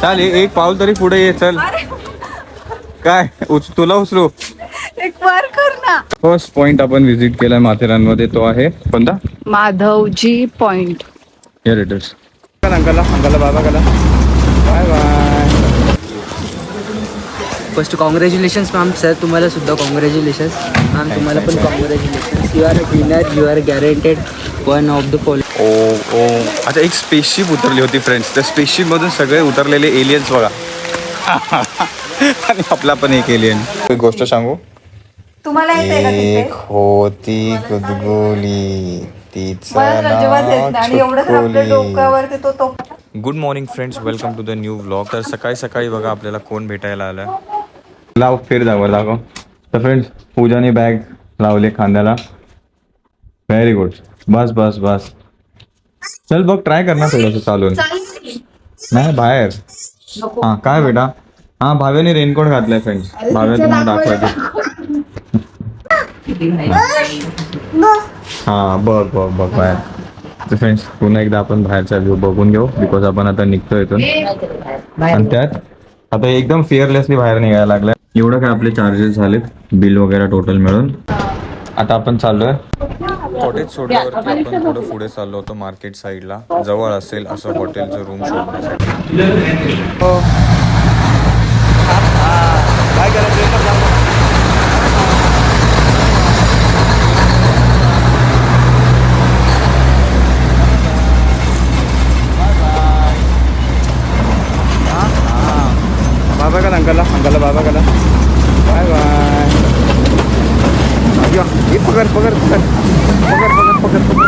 चाल एक पाऊल तरी पुढे ये. चल काय तुला उचलू. एक वर कर ना. फर्स्ट पॉइंट आपण व्हिजिट केलाय माथेरानमध्ये तो आहे कोणता? Madhavji point. Here it is. अंकलला बाबा कला. Bye bye. First congratulations ma'am. Sir तुम्हाला सुद्धा कॉंग्रॅच्युलेशन्स मॅम. तुम्हाला पण congratulations. You are winner. You are guaranteed one of the follow. ओ आता एक स्पेसशिप उतरली होती फ्रेंड्स. त्या स्पेसशिपमधून सगळे उतरलेले एलियन्स बघा. आणि आपला पण एक एलियन. एक गोष्ट सांगू. तुम्हाला एक होती गुदगुली तिचं आणि एवढंच आपल्या डोक्यावरती तो. Good morning friends. Welcome to the new vlog. तर सकाळी सकाळी बघा आपल्याला कोण भेटायला आलं. लाव फिर जावं दाखव. तर फ्रेंड्स पूजाने बॅग लावले खांद्याला. Very good. बस बस बस. चल बघ ट्राय कर ना थोडंसं चालून. नाही बाहेर. हा काय बेटा. हा भाव्याने रेनकोट घातलाय फ्रेंड्स. भाव्या तुम्हाला दाखवायचं. हा बघ बघ बघ बाहेर. तर फ्रेंड्स पुन्हा एकदा आपण बाहेरचा व्ह्यू बघून घेऊ. बिकॉज आपण आता निघतो इथून. आणि त्यात आता एकदम फिअरलेसली बाहेर निघायला लागलाय. एवढं काय आपले चार्जेस झालेत बिल वगैरे टोटल मिळून. आता आपण चाललोय कॉटेज सोडल्यावरती आपण थोडं पुढे चाललो होतो मार्केट साईडला. जवळ असेल असं हॉटेलचं रूम शोधण्यासाठी. काय करायचं. बाबा का अंकलला बाबा कला. Bye bye. ये पकड पकड पकड पकड पकड पकड पकड.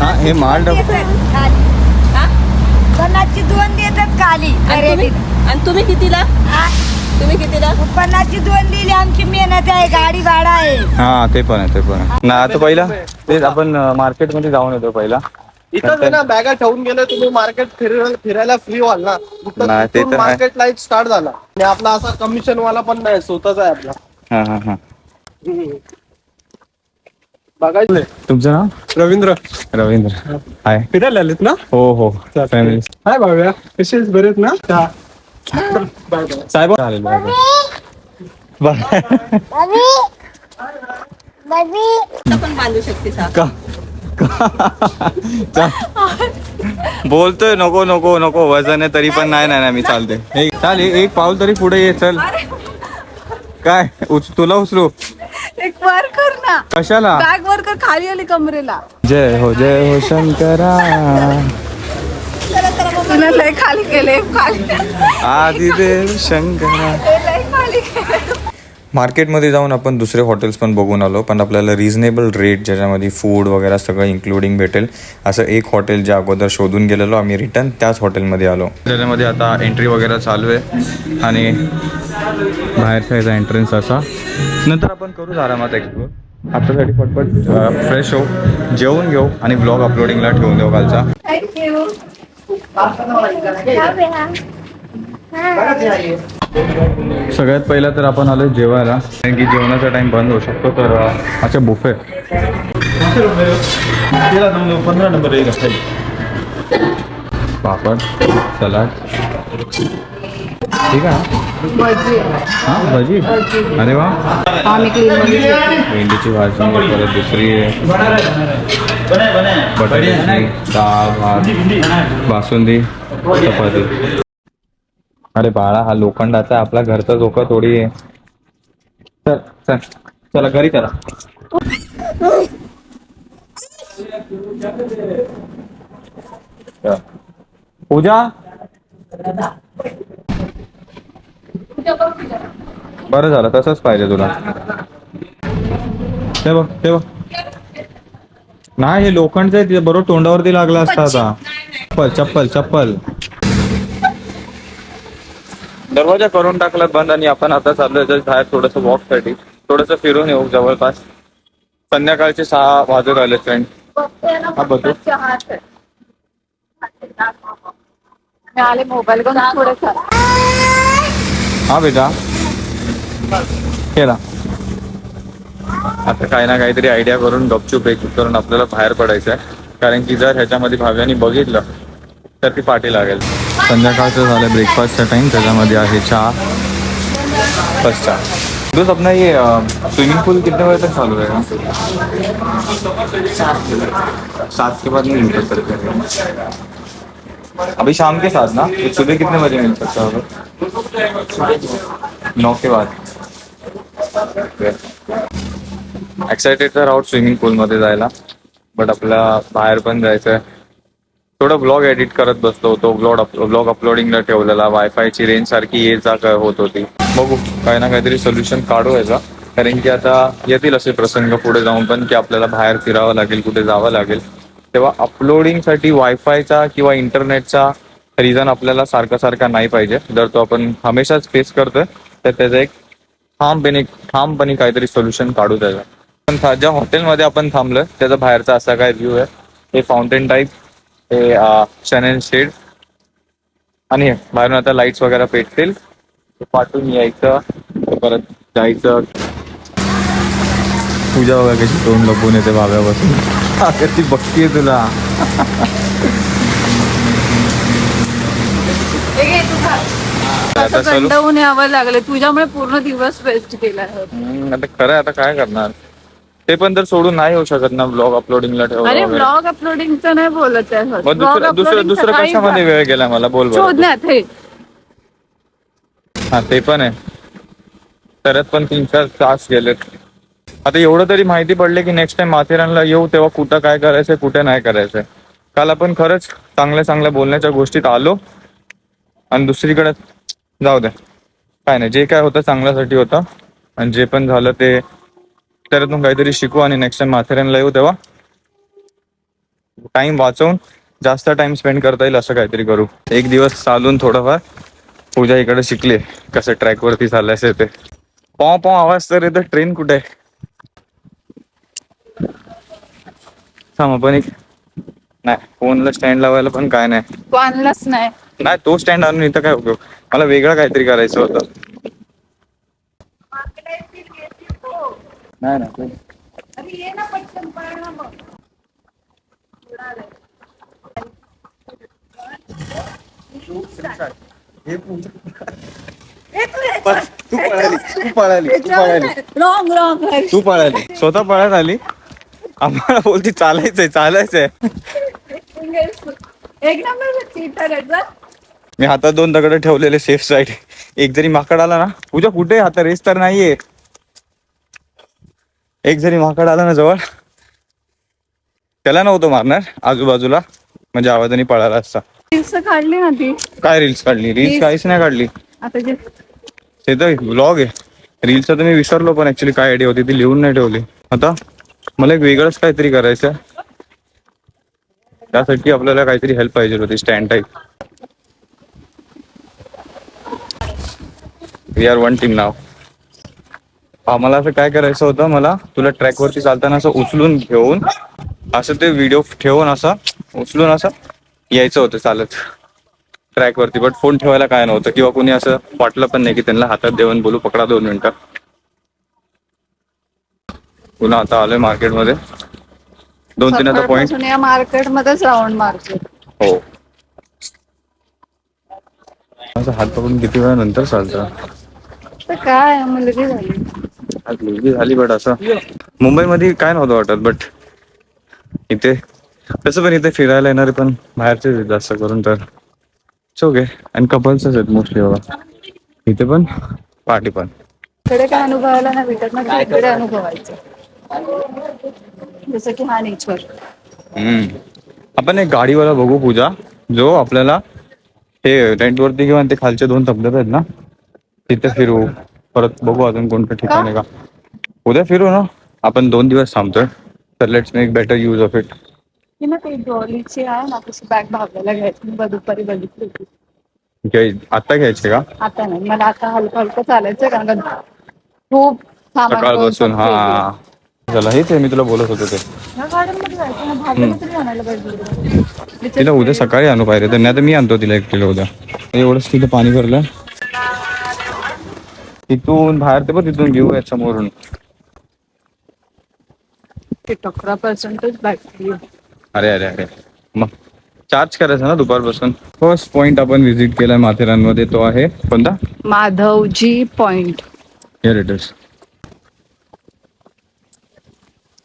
हा हे माल पन्नासची 2 देतात खाली. आणि तुम्ही कितीला? तुम्ही कितीला? 50ची 2 दिली. आमची मेहनत आहे. गाडी भाडा आहे. हा ते पण आहे. ना आता पहिला तेच आपण मार्केटमध्ये जाऊन येतो पहिला. इथं ना बॅगा ठेवून गेले तुम्ही. मार्केट फिरायला फ्री व्हाल ना. नाही, ते तर आहे. मार्केट लाईफ स्टार्ट झाला. आणि आपला असा कमिशन वाला पण नाही. स्वतःचा आहे आपला. हा हा हा. बघायचं. तुमचं नाव? रवींद्र. रवींद्र. हाय. फिरायला आलेत ना? हो फॅमिली. हाय भाव्या. कसेच बरेच ना? बाय बाय साहेब चालेल. बाय पण बांधू शकते सा. बोलतोय नको नको नको. वजन आहे तरी पण नाही मी चालते. चाल एक पाऊल तरी पुढे ये. चल काय तुला उचलू. एक वर कर ना. कशाला. बॅग वर कर. खाली आली कमरेला. जय हो शंकरा. तुला लय खाली केले. खाली आदिदेव शंकरा. लय खाली केले. मार्केटमध्ये जाऊन आपण दुसरे हॉटेल्स पण बघून आलो. पण आपल्याला रिझनेबल रेट ज्याच्यामध्ये फूड वगैरे सगळं इन्क्लुडिंग भेटेल असं एक हॉटेल ज्या अगोदर शोधून गेलेलो आम्ही रिटर्न त्याच हॉटेलमध्ये आलो. त्याच्यामध्ये आता एंट्री वगैरे चालू आहे. आणि बाहेरचा याचा एंट्रन्स असा. नंतर आपण करू आरामात एक्सप्लोर. आतासाठी पटपट फ्रेश होऊ, जेवून घेऊ आणि ब्लॉग अपलोडिंगला ठेवून देऊ कालचा. थँक्यू. सगळ्यात पहिला तर आपण आलो जेवायला. कारण की जेवणाचा टाइम बंद होऊ शकतो. तर अच्छा बुफे 15 नंबर येईल. पापड सलाड ठीक आहे. हां भजी. अरे वा. भेंडीची भाजी. परत दुसरी बटाट्याची डाळ भात बासुंदी चपाती. अरे बाळा हा लोखंडाचा आहे. आपला घरचा झोका थोडी आहे. चल चल चला घरी चला. पूजा बरं झालं तसंच पाहिजे तुला. ते बघ नाही हे लोखंडचं आहे. बरोबर तोंडावरती लागला असता आता. चप्पल दरवाजा करून टाकला बंद. आणि आपण आता चाललोय बाहेर थोडंसं वॉक साठी. थोडंसं फिरून येऊ जवळपास. संध्याकाळचे 6 वाजत आले फ्रेंड. हा बघू. मोबाईल हा बेटा केला. आता काही ना काहीतरी आयडिया करून गपचूप एक करून आपल्याला बाहेर पडायचं आहे. कारण की जर ह्याच्यामध्ये भाव्याने बघितलं तर ती पाठी लागेल. संध्याकाळचं झालं ब्रेकफास्टचा टाइम. त्याच्यामध्ये आहे चहा, फर्स्ट चहा. दोस्त अपना ये स्विमिंग पूल कितने बजे तक चालू रहेगा? 7 के बाद नहीं मिल सकते. अभी शाम के 7 ना, तो सुबह कितने बजे मिल सकता है? 9 के बाद. एक्साइटेड तर आहोत स्विमिंग पूलमध्ये जायला, बट आपल्याला बाहेर पण जायचं आहे. थोडं ब्लॉग एडिट करत बसलो होतो. ब्लॉग अपलोडिंगला ठेवलेला. वायफायची रेंज सारखी ये जा होत होती. बघू काही ना काहीतरी सोल्युशन काढू याचा. कारण की आता येतील असे प्रसंग पुढे जाऊन पण की आपल्याला बाहेर फिरावं लागेल, कुठे जावं लागेल. तेव्हा अपलोडिंगसाठी वायफायचा किंवा इंटरनेटचा रिझन आपल्याला सारखा नाही पाहिजे. जर तो आपण हमेशाच फेस करतोय तर त्याचा एक ठामपणे काहीतरी सोल्युशन काढू त्याचा. पण ज्या हॉटेलमध्ये आपण थांबलोय त्याचा बाहेरचा असा काय व्ह्यू आहे. हे फाउंटेन टाईप, हे सन अँड शेड, आणि बाहेरून आता लाईट्स वगैरे पेटतील. पाठवून यायचं, परत जायचं. पूजा वगैरे कशी तोंड लपवून येते भाव्यापासून. ती बघतीये तुला. असं कंटाळून यावं लागलं तुझ्यामुळे. पूर्ण दिवस वेस्ट केला आहे. आता खरं आता काय करणार. ते पण तर सोडून नाही होऊ शकत ना ब्लॉग अपलोडिंगला अरे ठेवलं. ब्लॉग अपलोडिंगचं नाही बोलत आहे. मग दुसरं कशामध्ये वेळ गेला मला बोल बरं. शोधण्यात हे. हा ते पण आहे. तरच पण 3-4 तास गेलेत. आता एवढं तरी माहिती पडले की नेक्स्ट टाइम माथेरानला येऊ तेव्हा कुठं काय करायचंय, कुठे नाही करायचंय. काल आपण खरंच चांगल्या बोलण्याच्या गोष्टीत आलो आणि दुसरीकडे जाऊ द्या. काय नाही, जे काय होतं चांगल्यासाठी होतं. आणि जे पण झालं ते त्यातून काहीतरी शिकू आणि नेक्स्ट टाइम माथेरानला येऊ तेव्हा टाइम वाचवून जास्त टाइम स्पेंड करता येईल असं काहीतरी करू. एक दिवस चालून थोडंफार पूजा इकडे शिकले कसं ट्रॅकवरती चालायचं ते. पॉ आवाज तर येतं. ट्रेन कुठे आहे? थांब आपण एक नाही फोनला स्टँड लावायला पण काय नाही. तू आणलाच नाही. नाही तो स्टँड आणून इथं काय उपयोग. मला वेगळं काहीतरी करायचं होतं. नाही ना तू पळाली स्वतः पळत आली. आम्हाला बोलती चालायचंय. एक नंबर चीटर आहे सर. मी हातात 2 दगड ठेवलेले सेफ साईड. एक जरी माकड आला ना, पूजा कुठे आता रेस तर नाहीये. एक जरी माकड आला ना जवळ, त्याला नव्हतं मारणार, आजूबाजूला म्हणजे आवाजाने पळाला असता. रील्स काढली ना ती. काय रील्स काढली? रील्स काहीच नाही काढली. आता जे ते तर व्लॉग आहे. रील्सचं तर मी विसरलो पण ऍक्च्युली काय आयडिया होती ती लिहून नाही ठेवली. आता मला एक वेगळंच काहीतरी करायचं. त्यासाठी आपल्याला काहीतरी हेल्प पाहिजे होती. Stand type. We are one team नाव. मला असं काय करायचं होतं, मला तुला ट्रॅकवरती चालताना असं उचलून घेऊन असं ते व्हिडिओ ठेवून असं उचलून असं यायचं होतं चालत ट्रॅकवरती. बट फोन ठेवायला काय नव्हतं किंवा कोणी असं वाटलं पण नाही की त्यांना हातात देऊन बोलू पकडा 2 मिनिटं. पुन्हा आता आलोय मार्केटमध्ये. 2-3 आता पॉईंट. मार्केटमध्येच राऊंड मारतो. हो. असं हात पकडून किती वेळा नंतर चालतं. तर काय मुलगी झाली. मुलगी झाली बट असं मुंबईमध्ये काय नव्हतं वाटत. बट इथे तसं पण इथे फिरायला येणारे पण बाहेरचे जास्त करून तर ओके. आणि कपल्सच आहेत मोस्टली बाबा. इथे पण पार्टी पण. इकडे काय अनुभवायला नाही भेटत ना, इकडे अनुभवायचं. जसं की हा नेचर. आपण एक गाडीवाला बघू पूजा, जो आपल्याला हे रेंटवरती किंवा ते खालचे 2 धबधबे आहेत ना तिथे फिरू. परत बघू अजून कोणतं ठिकाण आहे का. उद्या फिरू ना आपण. 2 दिवस थांबतोय तर let's make better use of it. की ना ते डॉलीची आहे ना तशी बॅग भागवायला घ्यायची. मी दुपारी बघितली होती. आता घ्यायचे का? आता नाही, मला आता हलकं चालायचं कारण का खूप सामान सकाळपासून. हा चला हेच आहे मी तुला बोलत होतो ते. ह्या गार्डनमध्ये जायचं ना, भाज्या तरी आणायला पाहिजे. तिला उद्या सकाळी आणू पाहिजे तर नाही तर मी आणतो तिला एकटीला उद्या. एवढंच तिथं पाणी भरलं. तिथून बाहेर ते पण तिथून घेऊयात समोरून. 11% बॅटरी. अरे अरे अरे, मग चार्ज करायचं ना दुपारपासून. फर्स्ट पॉइंट आपण व्हिजिट केलाय माथेरानमध्ये तो आहे कोणता? Madhavji point. Here it is.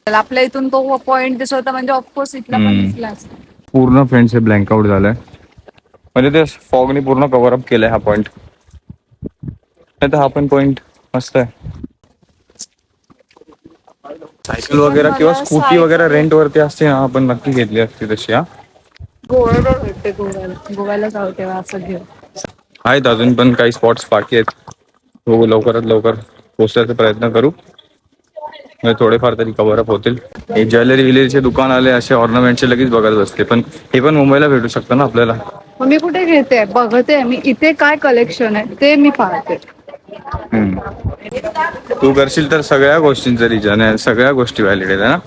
आपल्या इथून तो पॉइंट दिसत होता म्हणजे ऑफकोर्स इथला पण दिसला असता. पूर्ण फ्रेंड्स हे ब्लँक आउट झालंय, म्हणजे ते फॉगने पूर्ण कव्हर अप केलंय हा पॉइंट. नाही तर हा पण पॉइंट मस्त आहे. सायकल वगैरे किंवा स्कूटी वगैरे रेंट वरती असते ना, आपण नक्की घेतली असती तशी. हा गोव्याला भेटते, गोव्याला जाऊ तेव्हा असं घेऊ. आहेत अजून पण काही स्पॉट्स बाकी आहेत, हो लवकरात लवकर पोहोचण्याचा प्रयत्न करू, म्हणजे थोडेफार तरी कव्हर अप होतील. हे ज्वेलरी विलेरीचे दुकान आले असे ऑर्नामेंटचे लगेच बघत बसते, पण हे पण मुंबईला भेटू शकतं ना आपल्याला. मग मी कुठे घेते बघते, मी इथे काय कलेक्शन आहे ते मी पाहते. तू करशील तर सगळ्या गोष्टींचं रिजन आहे, सगळ्या गोष्टी व्हॅलिड आहे ना,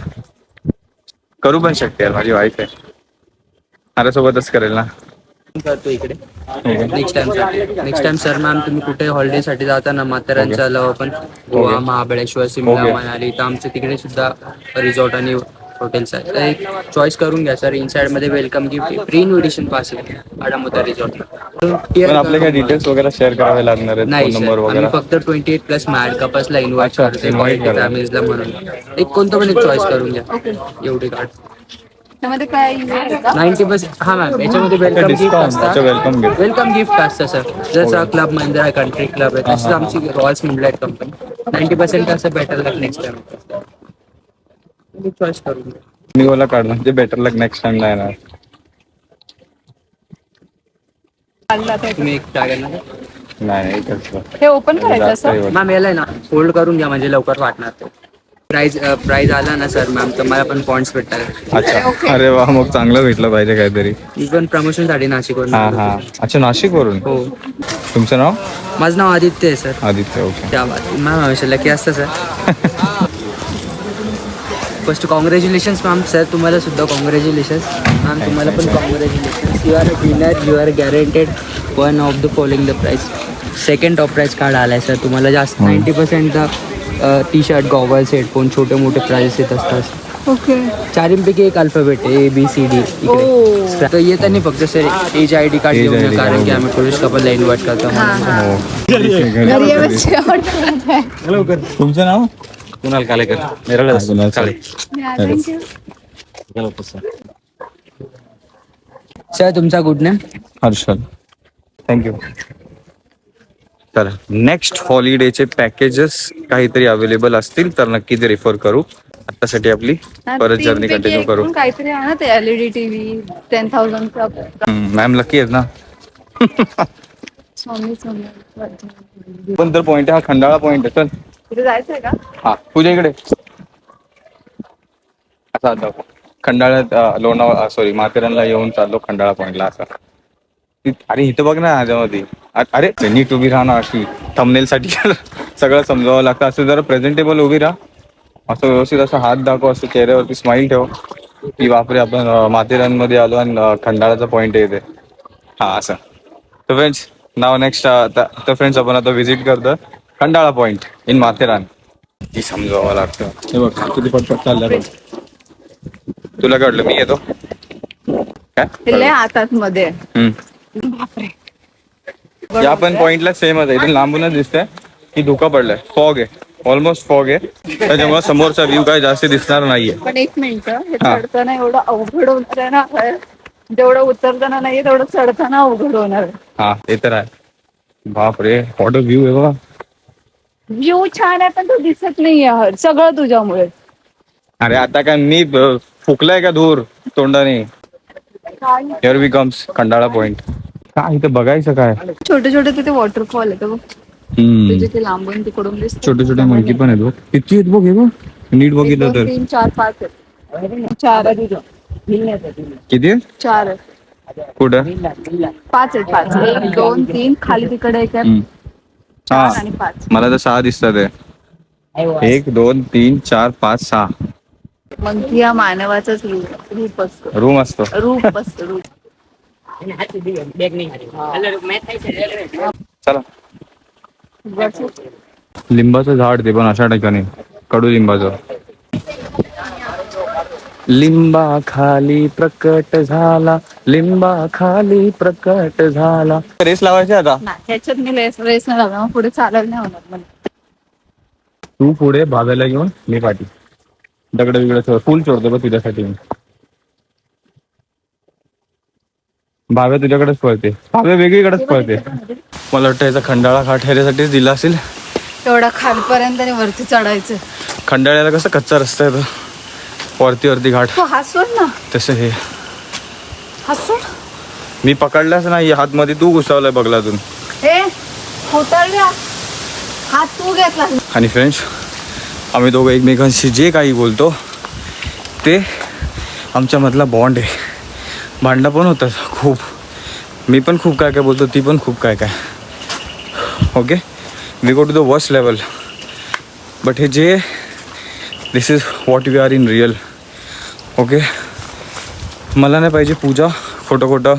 करू पण शकते. माझी वाईफ आहे, माझ्यासोबतच करेल ना. करतो इकडे नेक्स्ट टाइम सर मॅम तुम्ही कुठे हॉलिडे साठी जाता ना माथेरानच्या अलावा पण गोवा, महाबळेश्वर, शिमला, मनाली, तर आमच्या तिकडे सुद्धा रिसॉर्ट आणि हॉटेल्स आहेत. तर एक चॉईस करून घ्या सर. इनसाइड मध्ये welcome gift, pre invitation pass आहे आडामुद्दा रिसॉर्टला. पण आपले काही डिटेल्स वगैरे शेअर करावे लागणार आहेत, नाही फोन नंबर सर, आम्ही वगैरे. फक्त 28+ मॅड कपल्सला इन्व्हाइट अच्छा, करते, invite करा. फॅमिलीजला म्हणून. एक कोणतं पण एक चॉईस करून घ्या. एवढे कार्ड त्यामध्ये काय इव्हेंट आहे का? 90%. हा मॅम, याच्यामध्ये वेलकम गिफ्ट असतात. वेलकम गिफ्ट असतं सर. जसं क्लब महिंद्रा कंट्री क्लब आहे तसंच आमची रॉयल्स मिडलाइट कंपनी. 90% असं बेटर लक नेक्स्ट टाइम. चॉईस करून घ्या. मी ओला काढ म्हणजे बेटर लक नेक्स्ट टाइम ला येणार. तुम्ही एक टाका ना. नाही हे ओपन करायचं असं? मॅम याला ना होल्ड करून घ्या म्हणजे लवकर वाटणार ते. प्राइज आला ना सर मॅम तर मला पण पॉइंट्स भेटतात. अच्छा, अरे वा, मग चांगलं भेटलं पाहिजे काहीतरी. मी पण प्रमोशन साठी नाशिकवरून हा हा, अच्छा नाशिकवरून. हो. तुमचं नाव? माझं नाव आदित्य आहे सर. आदित्य, ओके. त्या मॅम हमेशा लकी असतं sir. First congratulations ma'am. Sir तुम्हाला सुद्धा कॉंग्रॅच्युलेशन्स मॅम. तुम्हाला पण congratulations. You are a winner. You are guaranteed one of the following the prize. Second top prize card आलाय सर तुम्हाला. जास्त 90% टी शर्ट, गॉगल्स, हेडफोन, छोटे मोठे प्राइजेस येत असतात. ओके. चारींपैकी एक अल्फाबेट ABCD. तर येताना फक्त सर एज ID कार्ड घेऊन या, कारण की आम्ही टुरिस्ट कपलला इन्व्हाइट करतो. तुमचं नाव? कुणाल कालेकर. कुणाल काळे. सर तुमचा गुड नेम? हर्षल. थँक्यू. तर नेक्स्ट हॉलिडेचे पॅकेजेस काहीतरी अवेलेबल असतील तर नक्की ते रिफर करू. आतासाठी आपली परत जर्नी कंटिन्यू करू. काहीतरी आहे ना ते LED TV 10,000. मॅम लकी आहेत ना. पण तर पॉइंट आहे हा, खंडाळा पॉइंट आहे. चल तिथे जायचंय का? हा, तुझ्या इकडे असा आता खंडाळ्यात लोणावळा सॉरी माथेरानला येऊन चाललो खंडाळा पॉइंटला असा. अरे इथं बघ ना ह्याच्यामध्ये. अरे नीट उभी राहा ना, अशी थंबनेल साठी सगळं समजावं लागतं. असं जरा प्रेझेंटेबल उभी राहा, असं व्यवस्थित असं हात दाखव, असं चेहऱ्यावरती स्माइल ठेव की बापरे आपण माथेरानमध्ये आलो आणि खंडाळाचा पॉइंट येते. हा असं. तर फ्रेंड्स नाव नेक्स्ट तर फ्रेंड्स आपण आता व्हिजिट करतो खंडाळा पॉइंट इन माथेरान. ती समजावं लागतं. हे बघ किती पटपट चाललं बघ. तुला काय वाटलं मी येतो काय? आतात मध्ये. बापरे. या पण पॉइंटला सेमच आहे. इथून लांबूनच दिसतंय की धुका पडलाय. फॉग आहे, ऑलमोस्ट फॉग आहे, त्याच्यामुळे समोरचा व्ह्यू काय जास्त दिसणार नाहीये. पण एक मिनिट, हे चढताना एवढं अवघड होतं ना, जेवढं उतरताना नाहीये तेवढं चढताना अवघड होणार. हा ते तर आहे. बापरे वॉटर व्ह्यू आहे बघा. व्ह्यू छान आहे पण तो दिसत नाहीये, सगळं तुझ्यामुळे. अरे आता काय मी फुकलाय का धूर तोंडाने. Here we comes Khandala point. काय इथं बघायचं काय? छोटे छोटे तिथे वॉटरफॉल आहे बघ. जिथे लांबून तिकडून दिसत. छोटे छोटे मंकी पण आहेत बघ. किती आहेत बघ हे बघ. नीट बघितलं तर 3, 4, 5 आहेत. 4 किती आहे? 4 आहेत. कुठं? 5 आहेत. 5 1, 2, 3 खाली तिकडे एक आहे. 4 आणि 5. मला तर 6 दिसतात आहे. 1, 2, 3, 4, 5, 6. मंकी हा मानवाचाच रूप असतो. रूम असतो. रूप असतो रूप. चला. लिंबाचं झाड ते पण अशा ठिकाणी कडू लिंबाचं. लिंबा खाली प्रकट झाला, लिंबा खाली प्रकट झाला. रेस लावायची आता. नाही ह्याच्यात मी रेस नाही लागला, मग पुढे चालायला नाही होणार मला. तू पुढे भाव्याला घेऊन मी पाठी. दगड बिगड फुल सोडतो बघ तुझ्यासाठी मी. भाव्या तुझ्याकडेच पळते, भाव्या वेगळीकडेच पळते. मला वाटतं याचा खंडाळा घाट ह्याच्यासाठीच दिला असेल. तेवढा खालपर्यंत आणि वरती चढायचं. खंडाळ्याला कसं कच्चा रस्ता आहे तो, वरती घाट. तो हात सोड ना, तसं हे हात सोड. मी पकडलाच नाही हात मध्ये, तू घुसावलाय बगलातून. हे उतरल्या, हात तू घेतला. आणि फ्रेंड्स, आम्ही दोघं एकमेकांशी जे काही बोलतो ते आमच्यामधला बॉन्ड आहे. भांडणं पण होतात खूप, मी पण खूप काय काय बोलतो, ती पण खूप काय काय. Okay, we go to the worst level, but हे जे this is what we are in real. Okay, मला नाही पाहिजे पूजा खोटं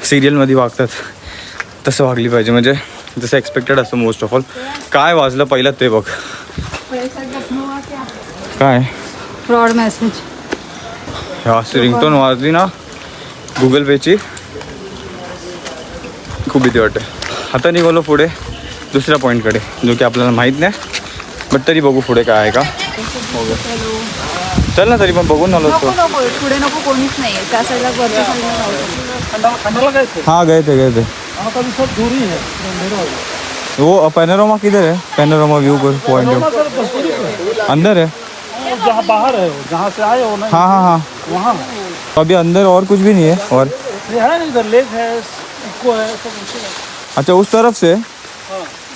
सिरियलमध्ये वागतात तसं वागली पाहिजे, म्हणजे जसं एक्सपेक्टेड असतं मोस्ट ऑफ ऑल. काय वाजलं पहिलं ते बघ. काय फ्रॉड मेसेज. अशी रिंगटोन वाजली ना गुगल पेची, खूप भीती वाटते. आता निघालो पुढे दुसऱ्या पॉईंटकडे, जो की आपल्याला माहीत नाही, बट तरी बघू पुढे काय आहे का. चल ना, तरी पण बघून आलो नको नको पुढे नको, कोणीच नाही त्या साईडला वरच्या साईडला जाऊ. हाँ गए थे वो पैनोरमा किधर है? पैनोरमा व्यू पॉइंट अंदर है, जहाँ बाहर है, जहाँ से आए हो ना, हाँ वहाँ तो अभी अंदर और कुछ भी नहीं है. और ये है ना, इधर लेक है, इको है, सब उसी में। अच्छा उस तरफ से,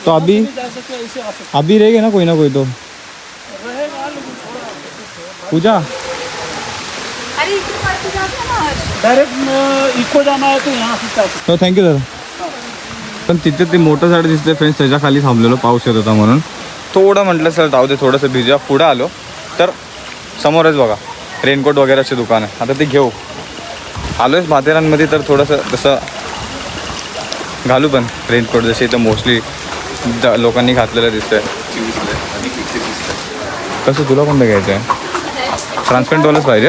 तो अभी जा सकते हैं, ऐसे आ सकते अभी रहेगा ना कोई ना कोई तो. रहेगा, लेकिन थोड़ा पूजा अरे इकडे वरती जाते ना. डायरेक्ट इको जाना है तो यहाँ से जा सकते हो. थँक्यू दादा. पण तिथे ते मोठं झाड दिसते फ्रेंड्स, त्याच्या खाली थांबलेलो, पाऊस येत होता म्हणून. थोडं म्हटलं सर जाऊ दे, थोडंसं भिजूया. पुढं आलो तर समोरच बघा रेनकोट वगैरेचे दुकान आहे. आता ते घेऊ. आलो आहे माथेरानमध्ये, तर थोडंसं तसं घालू पण रेनकोट, जसे इथं मोस्टली लोकांनी घातलेलं दिसतंय. कसं तुला कोणतं घ्यायचं आहे? ट्रान्सपरंटवालंच पाहिजे.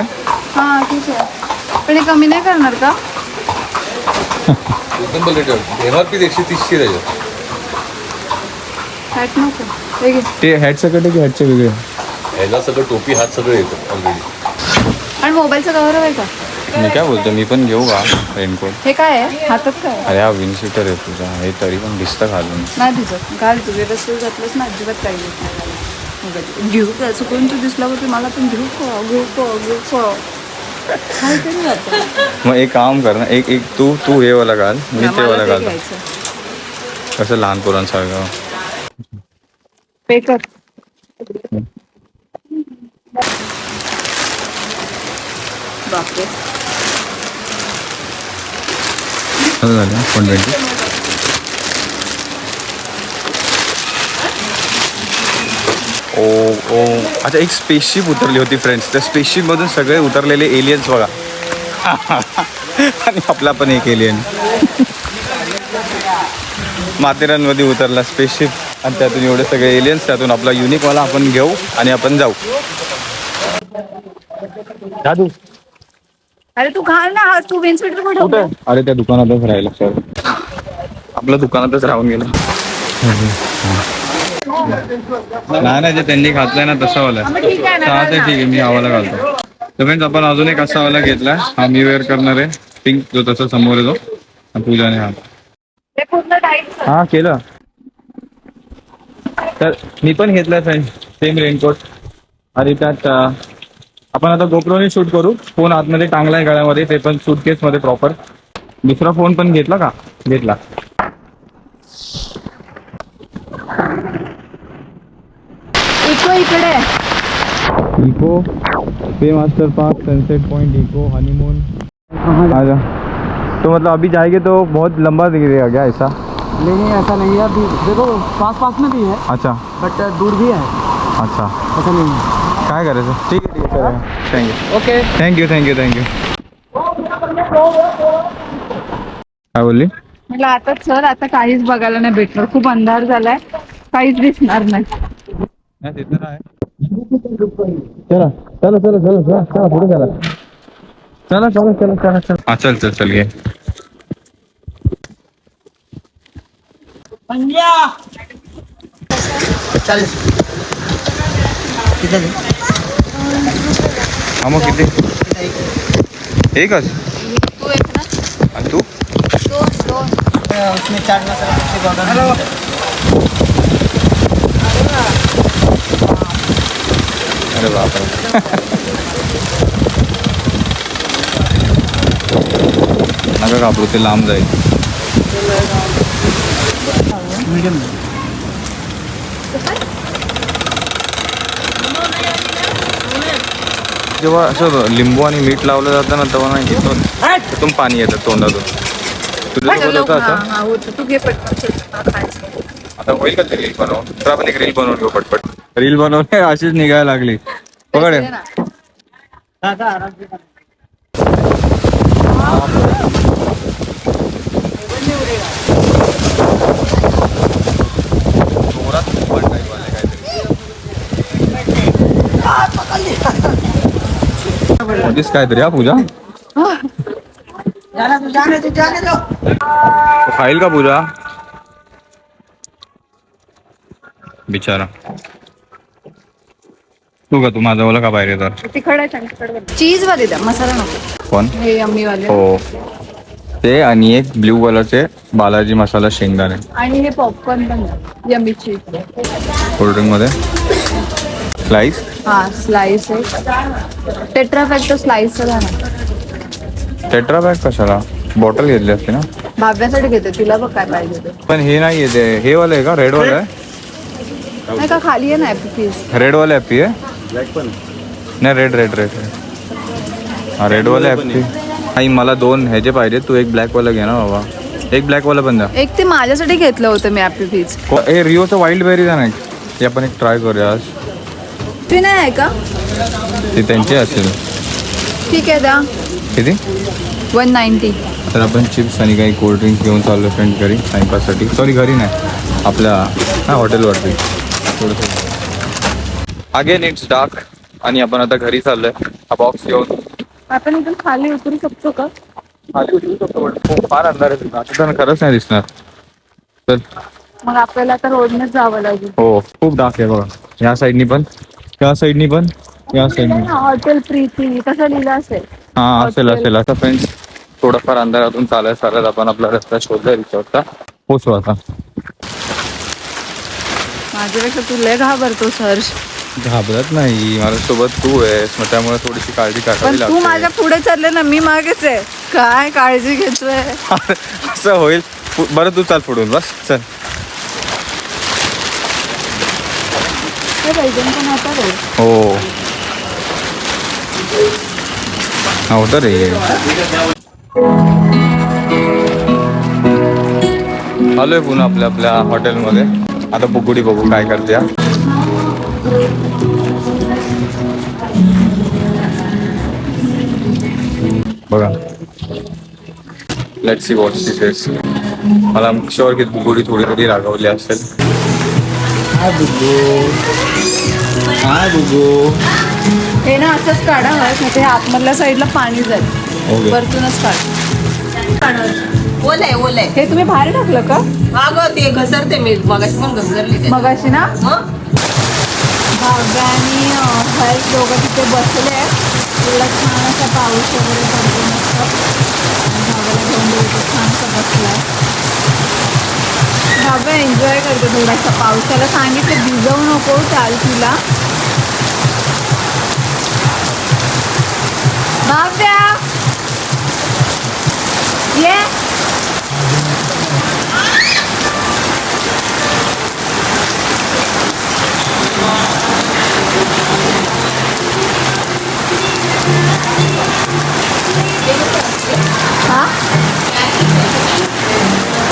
हा ठीक आहे, पण हे कमी नाही करणार का? MRP 130 राहील. हॅट नको, हे घे. ते हॅट सकट आहे की हॅटचे वेगळे? ह्याला सगळं टोपी हात सगळं येतं ऑलरेडी. आणि मोबाईलचं कव्हर आहे का? मी काय बोलतो, मी पण घेऊ का रेनकोट? हे काय आहे हातात? काय अरे हा विंडशीटर आहे तुझा, हे तरी पण दिसतं घालून. नाही भिजत, घाल तू व्यवस्थित घातलंच ना, अजिबात काही नाही. घेऊ का चुकून तू दिसला होती, मला पण घेऊ का काहीतरी जातं. मग एक काम कर ना, एक तू हे वाला घाल, मी ते वाला घालतो. कसं लहान पोरांसारखं. पे कर. बापरे, असं झालं 120. ओ अच्छा, एक स्पेसशिप उतरली होती फ्रेंड्स. त्या स्पेसशिपमधून सगळे उतरलेले एलियन्स बघा. आणि आपला पण एक एलियन माथेरानमध्ये उतरला स्पेसशिप, आणि त्यातून एवढे सगळे एलियन्स, त्यातून आपला युनिकवाला आपण घेऊ आणि आपण जाऊ. दादू अरे तू घाल ना, तू विंडशीटर कुठे कुठे? अरे त्या दुकानातच राहिलं सर, आपल्या दुकानातच राहून गेलं. नाही जे त्यांनी घातलंय ना तसा वाला ठीक आहे ना, ठीक आहे, मी आवाला घालतो. तर फ्रेंड्स, आपण अजून एक असा वाला घेतलाय, हा मी वेअर करणार आहे, पिंक, जो तसा समोर येतो. पूजाने हा ते पूर्ण टाईट. हा केलं. तर मी पण घेतलाय फ्रेंड्स सेम रेनकोट. आणि त्यात आपण आता गोप्रोने शूट करू. फोन आतमध्ये टांगलाय गळ्यामध्ये, ते पण सूटकेस मध्ये प्रॉपर. दुसरा फोन पण घेतला का? घेतला. इको इकडे. इको पे master park, sunset point, echo, honeymoon. आजा. तो मतलब अभी जाएंगे तो बहुत लंबा दिखेगा क्या ऐसा? नहीं ऐसा नहीं है, अभी देखो पास में भी है, अच्छा बट दूर भी है, अच्छा. ऐसा नहीं है. काय करायचं? ठीक आहे करूया. थँक्यू. ओके. थँक्यू. काय बोलली? म्हटलं आता सर, आता काहीच बघायला नाही भेटणार, खूप अंधार झालाय, काहीच दिसणार नाही. नाही ते तर आहे. चला चला चला चला चला चला पुढे चला चला चला चला चला चला हा चल चल चल घे हा मग किती एकच आणि तू अरे बापरे नका कापरू ते लांब जाईल जेव्हा असं लिंबू आणि मीठ लावलं जातं ना तेव्हा नाही इथून पाणी येतं तोंडातून तुझं होतं आता तू घे पटकन. आता होईल का ते रील बनव तर आपण एक रील बनवून घेऊ पटपट रील बनवणे अशीच निघायला लागली बघ मोठीच काहीतरी हा पूजा खाईल का पूजा बिचारा तू का तू माझा ओला का बाहेर येतात तिखट आहे चीज वाले द्या मसाला नको कोण हे यम्मी वाले हो ते आणि एक ब्ल्यू कलरचे बालाजी मसाला शेंगदाणे आणि हे पॉपकॉर्न पण द्या यम्मी चीज कोल्ड्रिंक मध्ये स्लाइस हा स्लाइस आहे टेट्रापॅक तो स्लाइस द्या ना टेट्रा बॅग कशाला बॉटल घेतली असते ना भाव्यासाठी घेते तुला बघ काय पाहिजे ते पण हे नाही येते हे वालं आहे का रेड वालं आहे नाही का खाली आहे ना पीस रेड वाले हॅप्पी आहे नाही रेड रेड रेड हा रेड वाले हॅप्पी नाही मला दोन ह्याचे पाहिजे तू एक ब्लॅक वाला घे ना बाबा एक ब्लॅक वाला पण द्या एक ते माझ्यासाठी घेतलं होतं मी ॲपी पीस हे रिओचं वाईल्ड बेरीज आहे ना ते आपण एक ट्राय करूया आज ते नाही आहे का ते त्यांचे असेल ठीक आहे द्या किती 190 तर आपण चिप्स आणि काही कोल्ड्रिंक घेऊन चाललो फ्रेंड घरी टाइमपाससाठी सॉरी घरी नाही आपल्या हॉटेलवरती थोडंसं अगेन इट्स डार्क आणि आपण आता घरी चाललोय हा बॉक्स घेऊन आपण इथून खाली उतरू शकतो का खाली उतरू शकतो पण खूप फार अंधार आहे आता खरंच नाही दिसणार तर मग आपल्याला आता रोडनेच जावं लागेल हो खूप डार्क आहे बघा ह्या साईडनी पण त्या साईडनी पण या साईडनी हॉटेल प्रीती तसं लिहिलं असेल हा असेल असेल असं फ्रेंड्स थोडंफार अंधारातून चालत आपण आपला रस्ता शोधला रिसॉर्टचा पोचू आता माझ्यापेक्षा तू लय घाबरतो हर्ष घाबरत नाही माझ्यासोबत तू आहेस मग त्यामुळे थोडीशी काळजी पण काढावी तू माझ्या लागते पुढे चालले ना मी मागेच आहे काय काळजी घेतोय असं होईल बरं तू चाल पुढून बस चल हे पाहिजे पण आता रे हो हा होतं रे आलोय पुन्हा आपल्या हॉटेलमध्ये आता बुगुडी बघू काय करते हा. बघा let's see watch see face मला शुअर की बुगुडी थोडी थोडी रागवली असेल हाय बुगू हे ना असंच काढा ते आतमधल्या साईडला पाणी जाईल ओके वरतूनच काढ ओलय ओलय हे तुम्ही बाहेर टाकलं का अगं ते घसरते मी मगाशी पण घसरली ते. मगाशी ना मग भाव्या आणि हर्ष दोघं तिथे बसले आहेत एवढा छान असा पाऊस वगैरे पडतो मस्त भाव्याला घेऊन देतो छान असं बसलाय भाव्या एन्जॉय करतो थोडासा पाऊस त्याला सांगितलं भिजवू नको चाल तुला भाव्या ये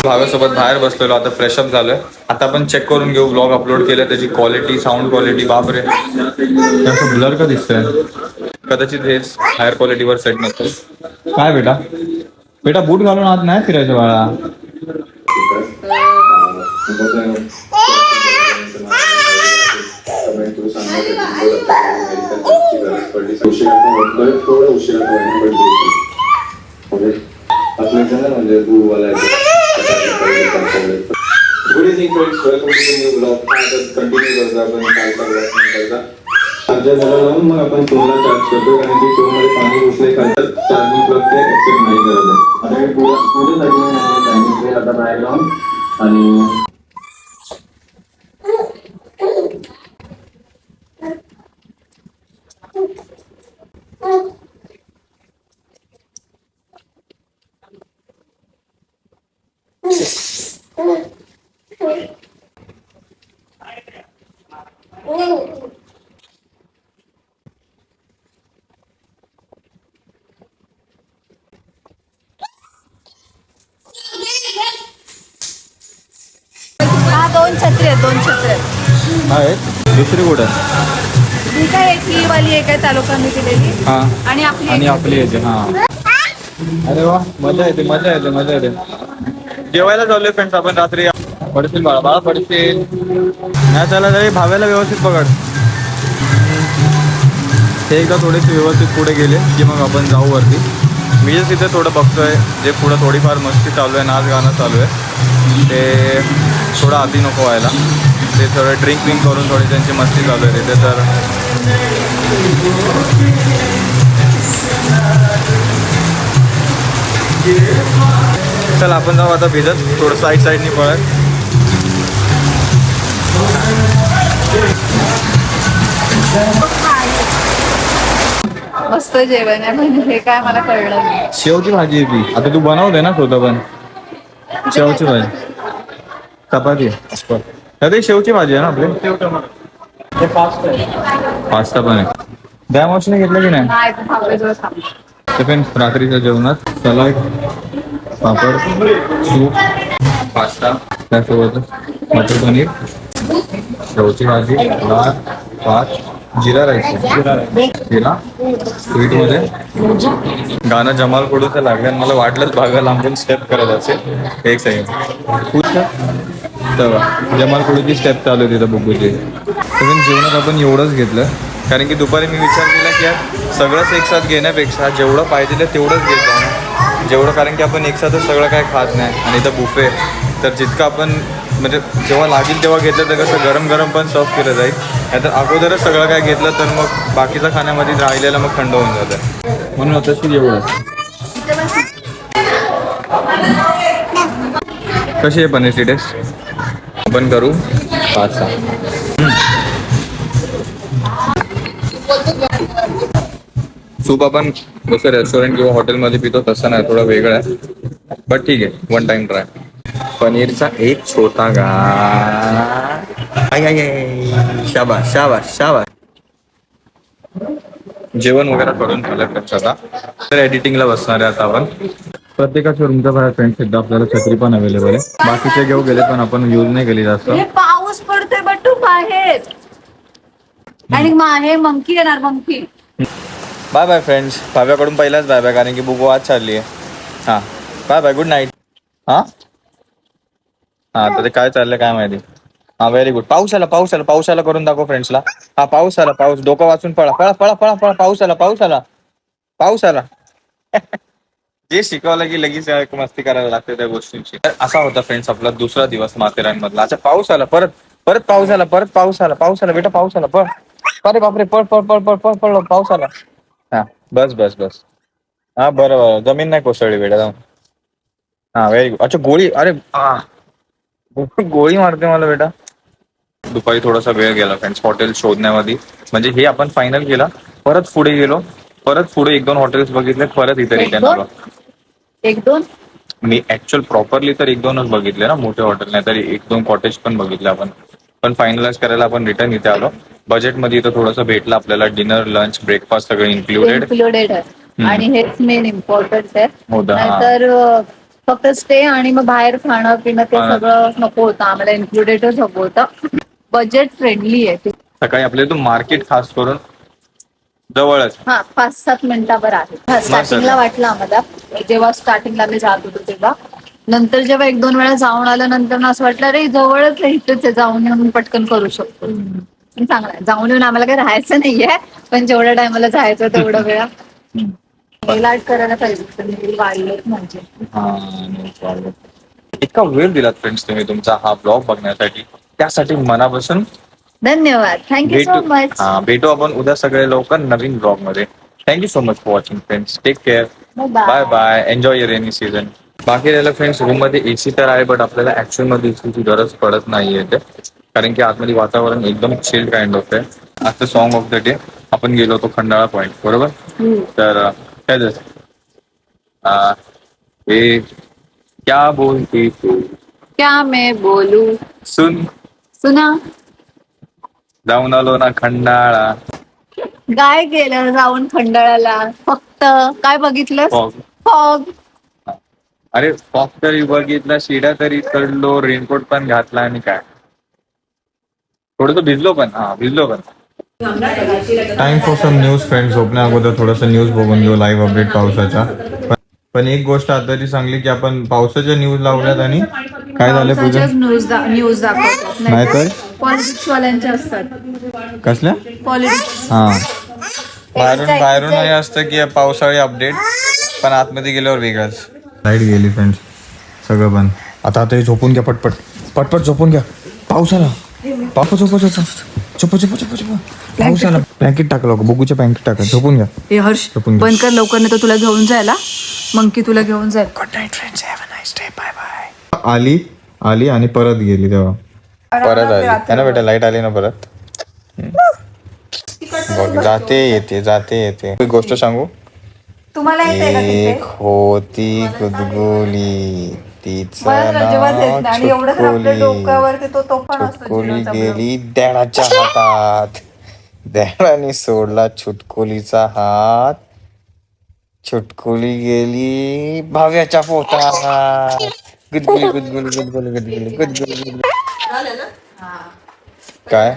भाव्यासोबत बाहेर बसलेलो आता फ्रेशअप झालोय आता आपण चेक करून घेऊ ब्लॉग अपलोड केलं त्याची क्वालिटी साऊंड क्वालिटी बापरे असं ब्लर का दिसतंय कदाचित हेच हायर क्वालिटीवर सेट नसेल काय बेटा बेटा बूट घालून आत नाही फिरायचं बाळा गरज पडली उशिरा होतोय थोडं उशिरा व्हायला पण आपल्या जरा म्हणजे दूरवाला good evening friends welcome to new blog continue करतो आपण कालचा ब्लॉग करता चार्जर झाला लावून मग आपण फोनला चार्ज करतो कारण की फोनमध्ये पाणी घुसले खातात चार्जिंग प्लग ते ऍक्सेप्ट नाही करत आहे आता मी पुढे टायमिंग आता बाहेर लावून आणि हा 2 छत्री आहेत 2 छत्री आहेत. आहेत दुसरी कुठं ही काय एक ही वाली एक आहे तालुक्याने दिलेली हा आणि आपली आणि एक. आपली येते हा अरे वा मजा येते मजा येते मजा येते जेवायला चाललोय फ्रेंड्स आपण रात्री पडतील बाळा बाळा पडतील नाही त्याला तरी भाव्याला व्यवस्थित पकड ते एकदा थोडेसे व्यवस्थित पुढे गेले की मग आपण जाऊ वरती मी जर तिथे थोडं बघतोय जे पुढं थोडीफार मस्ती चालू आहे नाच गाणं चालू आहे ते थोडं आधी नको व्हायला ते थोडं ड्रिंक करून थोडी त्यांची मस्ती चालू आहे तिथे तर चल आपण जाऊ आता भिजत थोडं साईडनी पळत मस्त जेवण आहे म्हणजे हे काय मला कळलं नाही. शेवची भाजी आहे ती आता तू बनवते ना स्वतः पण शेवची भाजी चपाती ते शेवची भाजी आहे ना आपली पास्ता पण आहे द्या मावशीने घेतलं की नाही नाही तर थांबायचं थांब. ते पण रात्रीच्या जेवणात सलाड पापड सूप पास्ता त्यासोबत मटर पनीर शेवची भाजी डाळ भात जिरा राईस केला स्वीटमध्ये गाणं जमाल कडूचं लागलं आणि मला वाटलंच भागा लांबून स्टेप करत असेल एक सेकंड तेव्हा जमाल कडूची स्टेप चालू होती बुग्गूची पण जेवणात आपण एवढंच घेतलं कारण की दुपारी मी विचार केला की यार सगळंच एक साथ घेण्यापेक्षा जेवढं पाहिजे तेवढंच घेत जाऊ ना जेवढं कारण की आपण एक साथच सगळं काय खात नाही आणि इथं बुफे तर जितकं आपण म्हणजे जेव्हा लागेल तेव्हा घेतलं तर कसं गरम गरम पण सर्व केलं जाईल नाहीतर अगोदरच सगळं काय घेतलं तर मग बाकीच्या खाण्यामध्ये राहिलेलं मग थंड होऊन जातं म्हणून आता की एवढं कशी आहे पनीरची टेस्ट आपण करू पास्ता सूप आपण जसं रेस्टॉरंट किंवा हॉटेलमध्ये पितो तसं नाही थोडं वेगळं आहे बट ठीक आहे वन टाइम ट्राय पनीरचा एक छोटा शाबाश शाबाश शाबाश जेवण वगैरे करून झालं फ्रेंड्स आता तर एडिटिंगला बसणार आहे आता आपण प्रत्येकाच्या रूमच्या बाहेर फ्रेंड्स एकदा आपल्याला छत्री पण अवेलेबल आहे बाकीचे घेऊ गेले पण आपण यूज नाही केली जास्त हे पाऊस पडतोय बट्टू बाहेर आणि माहे मंकी येणार मंकी. बाय बाय फ्रेंड्स भाव्याकडून पहिलाच बाय बाय कारण की बुक आज चालली आहे हां बाय बाय गुड नाईट हां हां तर ते काय चाललंय काय माहिती हां व्हेरी गुड पाऊस आला करून दाखव फ्रेंड्सला हा पाऊस आला पाऊस डोकं वाचून पळा पळा पळा पळा पळा पाऊस आला जे शिकवलं की लगेच मस्ती करायला लागते त्या गोष्टींची असा होता फ्रेंड्स आपला दुसरा दिवस माथेरानमधला अच्छा पाऊस आला परत पाऊस आला बेटा पाऊस आला पळ अरे बापरे पळ पळ पळ पळ पळ पळ पाऊस आला हा बस हा बरं जमीन नाही कोसळली बेटा जाऊन हा व्हेरी गुड अच्छा गोळी अरे गोळी मारते मला बेटा दुपारी थोडासा वेळ गेला फ्रेंड्स हॉटेल शोधण्यामध्ये म्हणजे हे आपण फायनल केला परत पुढे गेलो परत पुढे 1-2 हॉटेल्स बघितले परत इथे रिटर्न आलो 1-2 मी ऍक्च्युअल प्रॉपरली तर 1-2च बघितले ना मोठे हॉटेल नाही तरी 1-2 कॉटेज पण बघितले आपण पण फायनलाइज करायला आपण रिटर्न इथे आलो बजेटमध्ये इथं थोडंसं भेटलं आपल्याला डिनर लंच ब्रेकफास्ट सगळं इन्क्लुडेड आहे आणि हेच मेन इम्पॉर्टंट आहे होतं हा नाहीतर फक्त स्टे आणि मग बाहेर खाणं पिणं ते सगळं नको होतं आम्हाला इन्क्लुडेडच हवं होतं बजेट फ्रेंडली आहे सकाळी आपल्या इथून मार्केट खास करून जवळच हा 5-7 मिनिटावर आहे स्टार्टिंगला वाटलं आम्हाला जेव्हा स्टार्टिंगला मी जात होतो तेव्हा नंतर जेव्हा 1-2 वेळा जाऊन आलं नंतर असं वाटलं अरे जवळच आहे इथेच जाऊन येऊन पटकन करू शकतो पण चांगला आहे. जाऊन येऊन आम्हाला काही राहायचं नाहीये, पण जेवढ्या टायमाला जायचं तेवढा वेळा नेल आर्ट करायला पाहिजे. तर नेल वाढलेत म्हणजे. इतका वेळ दिलात फ्रेंड्स तुम्ही तुमचा हा ब्लॉग बघण्यासाठी, त्यासाठी मनापासून धन्यवाद. Thank you so much. भेटू आपण उद्या सगळे लवकर नवीन ब्लॉग मध्ये. Thank you so much for watching friends. Take care. Bye bye. Enjoy your rainy season. बाकी राहिलं फ्रेंड्स, रूम मध्ये एसी तर आहे, बट आपल्याला ऍक्च्युअल मध्ये एसीची गरज पडत नाहीये ते, कारण की आतमध्ये वातावरण एकदम चिल काइंड ऑफ आहे. आजचं सॉन्ग ऑफ द डे आपण गेलो होतो खंडाळा पॉइंट, बरोबर. तर काय हे क्या बोलती तू क्या मैं बोलू. सुन, सुना. जाऊन आलो ना खंडाळा. काय केलं जाऊन खंडाळ्याला? फक्त काय बघितलं? Fog. फॉग. अरे फॉग तरी बघितला, शिड्या तरी चढलो, रेनकोट पण घातला आणि काय थोडं भिजलो पण. भिजलो पण. Time for some news friends. झोपण्या अगोदर थोडंसं न्यूज बघून घेऊ, लाईव्ह अपडेट पावसाच्या. पण एक गोष्ट आताची चांगली की आपण पावसाच्या न्यूज लावल्यात आणि काय झालं पूजा? न्यूज दाखवतात नाहीतर पॉलिटिक्स वाल्यांच्या असतात. कसल्या? पॉलिटिक्स. बाहेरून हे असतं की पावसाळी अपडेट, पण आतमध्ये गेल्यावर वेगळंच. लाईट गेली फ्रेंड्स, सगळं बंद. आता हे झोपून घ्या पटपट पटपट झोपून घ्या. पाऊस आला. पाऊस आला. ब्लँकेट टाकलं, बुगूच्या ब्लँकेट टाका. झोपून घ्या. हे हर्ष झोपून घ्या. बंद कर लवकर, नाही तर तुला घेऊन जायला मंकी तुला घेऊन जाईल. Good night friends. Have a nice day. Bye bye. आली आणि परत गेली. तेव्हा परत आली है ना बेटा, लाईट आली ना परत. बघ, जाते येते. एक गोष्ट सांगू. तुम्हाला येते का तिथे? एक होती गुदगुली, तिचं मला अजिबात येत नाही. आणि एवढं आपल्या छुटकुली. डोक्यावरती तो पण असतो छुटकुली जिरोचा गेली डॅडाच्या हातात. डॅडाने सोडला छुटकुलीचा हात. छुटकुली गेली भाव्याच्या पोटात. गुदगुली. काय